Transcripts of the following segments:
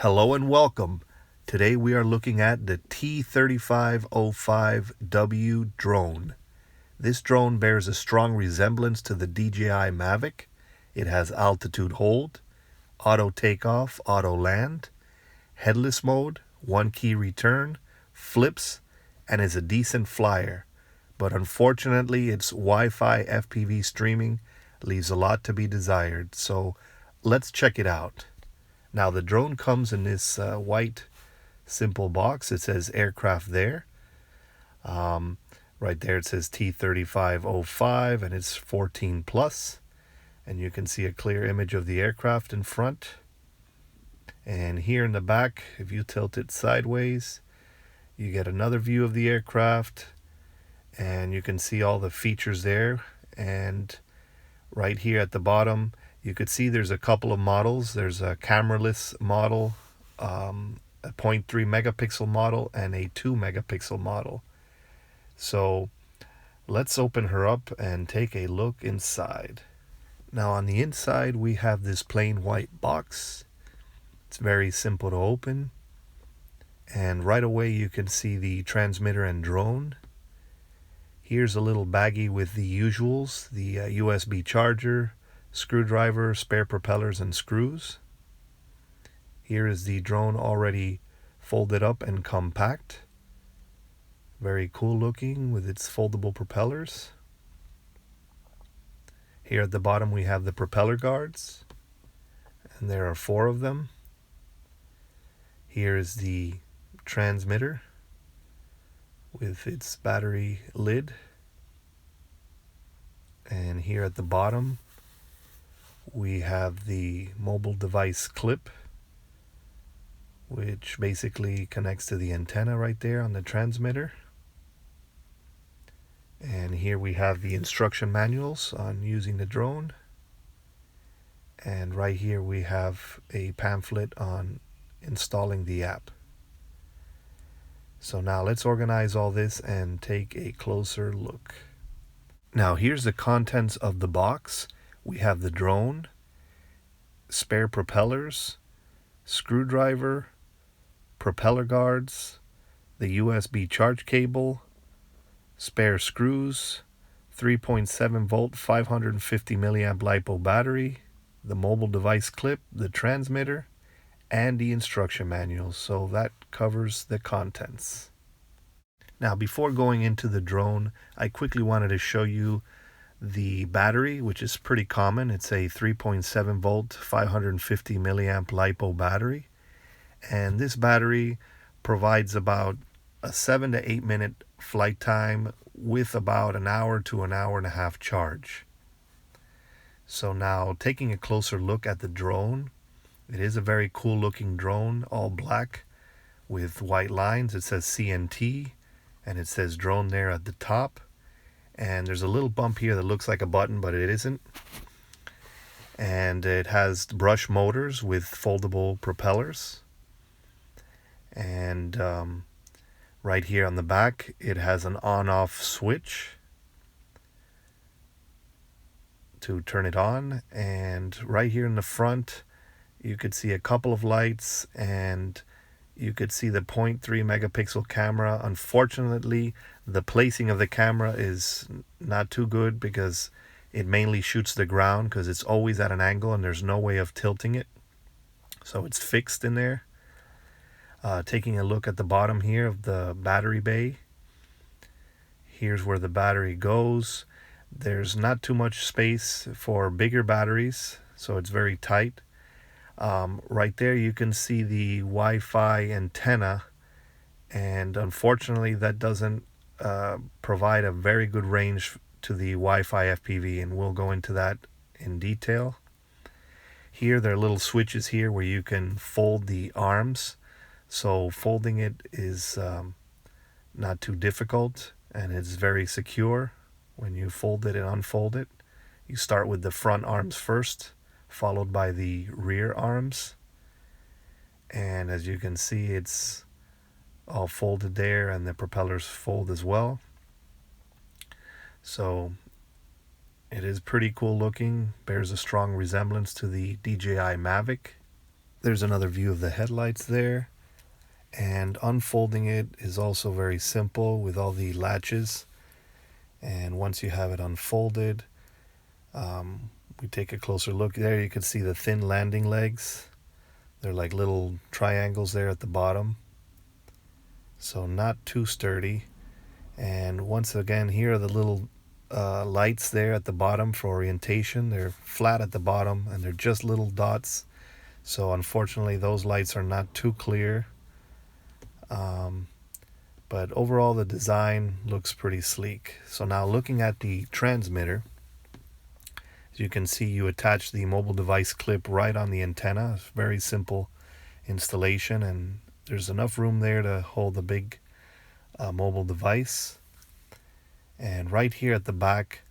Hello and welcome. Today we are looking at the T3505W Drone. This drone bears a strong resemblance to the DJI Mavic. It has altitude hold, auto takeoff, auto land, headless mode, one key return, flips, and is a decent flyer. But unfortunately, its Wi-Fi FPV streaming leaves a lot to be desired. So let's check it out. Now the drone comes in this white simple box. It says aircraft there. Right there it says T3505 and it's 14 plus. And you can see a clear image of the aircraft in front. And here in the back, if you tilt it sideways, you get another view of the aircraft. And you can see all the features there. And right here at the bottom, you could see there's a couple of models. There's a cameraless model, a 0.3 megapixel model, and a 2 megapixel model. So let's open her up and take a look inside. Now on the inside we have this plain white box. It's very simple to open. And right away you can see the transmitter and drone. Here's a little baggie with the usuals, the USB charger, screwdriver, spare propellers, and screws. Here is the drone already folded up and compact. Very cool looking with its foldable propellers. Here at the bottom we have the propeller guards, and there are 4 of them. Here is the transmitter with its battery lid. And here at the bottom we have the mobile device clip, which basically connects to the antenna right there on the transmitter. And here we have the instruction manuals on using the drone. And right here we have a pamphlet on installing the app. So now let's organize all this and take a closer look. Now here's the contents of the box. We have the drone, spare propellers, screwdriver, propeller guards, the USB charge cable, spare screws, 3.7 volt 550 milliamp LiPo battery, the mobile device clip, the transmitter, and the instruction manual. So that covers the contents. Now before going into the drone, I quickly wanted to show you the battery, which is pretty common. It's a 3.7 volt 550 milliamp LiPo battery, and this battery provides about a 7 to 8 minute flight time with about an hour to an hour and a half charge. So now taking a closer look at the drone, it is a very cool looking drone, all black with white lines. It says CNT and it says drone there at the top. And there's a little bump here that looks like a button, but it isn't. And it has brush motors with foldable propellers. And right here on the back, it has an on-off switch to turn it on. And right here in the front, you could see a couple of lights, and you could see the 0.3 megapixel camera. Unfortunately, the placing of the camera is not too good because it mainly shoots the ground because it's always at an angle and there's no way of tilting it. So it's fixed in there. Taking a look at the bottom here of the battery bay. Here's where the battery goes. There's not too much space for bigger batteries, so it's very tight. Right there you can see the Wi-Fi antenna, and unfortunately that doesn't provide a very good range to the Wi-Fi FPV, and we'll go into that in detail. Here there are little switches here where you can fold the arms, so folding it is not too difficult, and it's very secure when you fold it and unfold it. You start with the front arms first, followed by the rear arms, and as you can see it's all folded there, and the propellers fold as well. So it is pretty cool looking, bears a strong resemblance to the DJI Mavic. There's another view of the headlights there. And unfolding it is also very simple with all the latches. And once you have it unfolded, we take a closer look. There you can see the thin landing legs. They're like little triangles there at the bottom. So not too sturdy. And once again, here are the little lights there at the bottom for orientation. They're flat at the bottom and they're just little dots. So unfortunately, those lights are not too clear. But overall, the design looks pretty sleek. So now looking at the transmitter, as you can see, you attach the mobile device clip right on the antenna. It's very simple installation, and there's enough room there to hold the big mobile device. And right here at the back,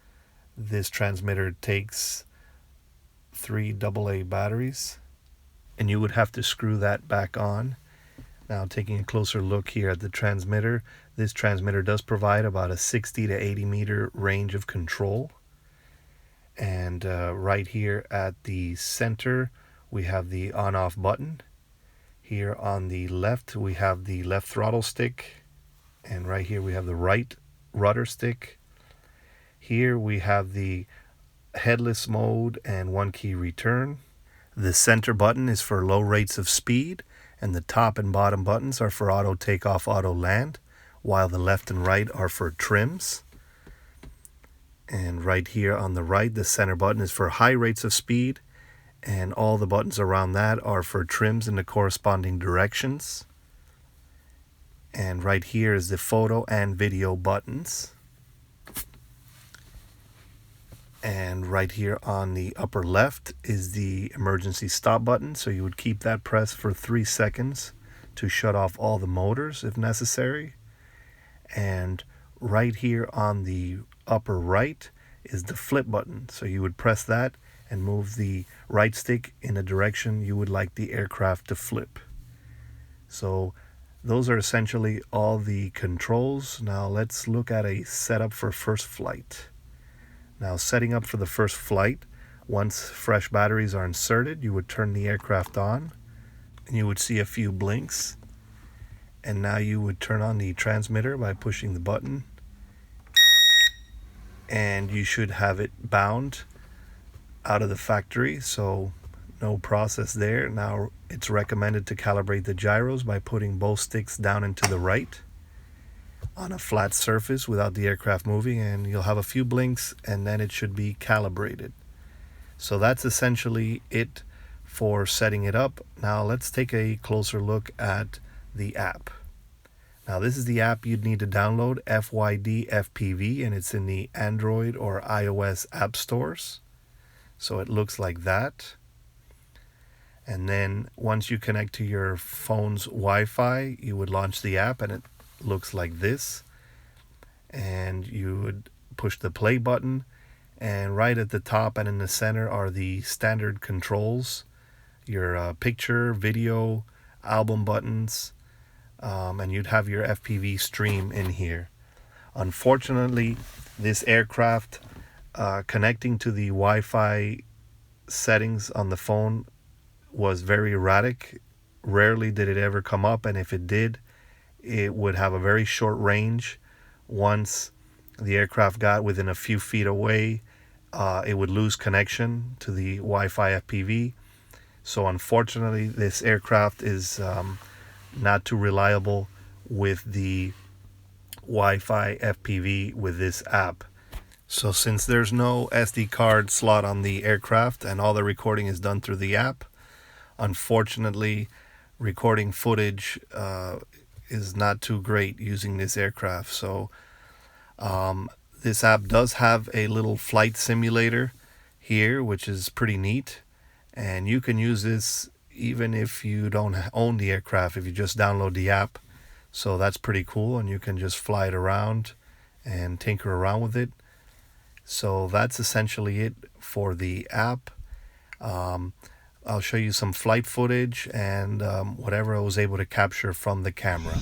this transmitter takes 3 AA batteries, and you would have to screw that back on. Now, taking a closer look here at the transmitter, this transmitter does provide about a 60 to 80 meter range of control. And right here at the center, we have the on-off button. Here on the left, we have the left throttle stick. And right here, we have the right rudder stick. Here we have the headless mode and 1-key return. The center button is for low rates of speed, and the top and bottom buttons are for auto takeoff, auto land, while the left and right are for trims. And right here on the right, the center button is for high rates of speed, and all the buttons around that are for trims in the corresponding directions. And right here is the photo and video buttons. And right here on the upper left is the emergency stop button. So you would keep that pressed for 3 seconds to shut off all the motors if necessary. And right here on the upper right is the flip button. So you would press that and move the right stick in the direction you would like the aircraft to flip. So those are essentially all the controls. Now let's look at a setup for first flight. Now, setting up for the first flight, once fresh batteries are inserted, you would turn the aircraft on and you would see a few blinks. And now you would turn on the transmitter by pushing the button, and you should have it bound out of the factory, so no process there. Now it's recommended to calibrate the gyros by putting both sticks down and to the right on a flat surface without the aircraft moving, and you'll have a few blinks and then it should be calibrated. So that's essentially it for setting it up. Now let's take a closer look at the app. Now this is the app you'd need to download, FYD FPV, and it's in the Android or iOS app stores. So it looks like that. And then once you connect to your phone's Wi-Fi, you would launch the app and it looks like this. And you would push the play button, and right at the top and in the center are the standard controls, your picture, video, album buttons, and you'd have your FPV stream in here. Unfortunately, this aircraft connecting to the Wi-Fi settings on the phone was very erratic. Rarely did it ever come up, and if it did, it would have a very short range. Once the aircraft got within a few feet away, it would lose connection to the Wi-Fi FPV. So unfortunately, this aircraft is not too reliable with the Wi-Fi FPV with this app. So since there's no SD card slot on the aircraft and all the recording is done through the app, unfortunately, recording footage is not too great using this aircraft. So this app does have a little flight simulator here, which is pretty neat, and you can use this even if you don't own the aircraft, if you just download the app. So that's pretty cool, and you can just fly it around and tinker around with it. So that's essentially it for the app. I'll show you some flight footage and whatever I was able to capture from the camera.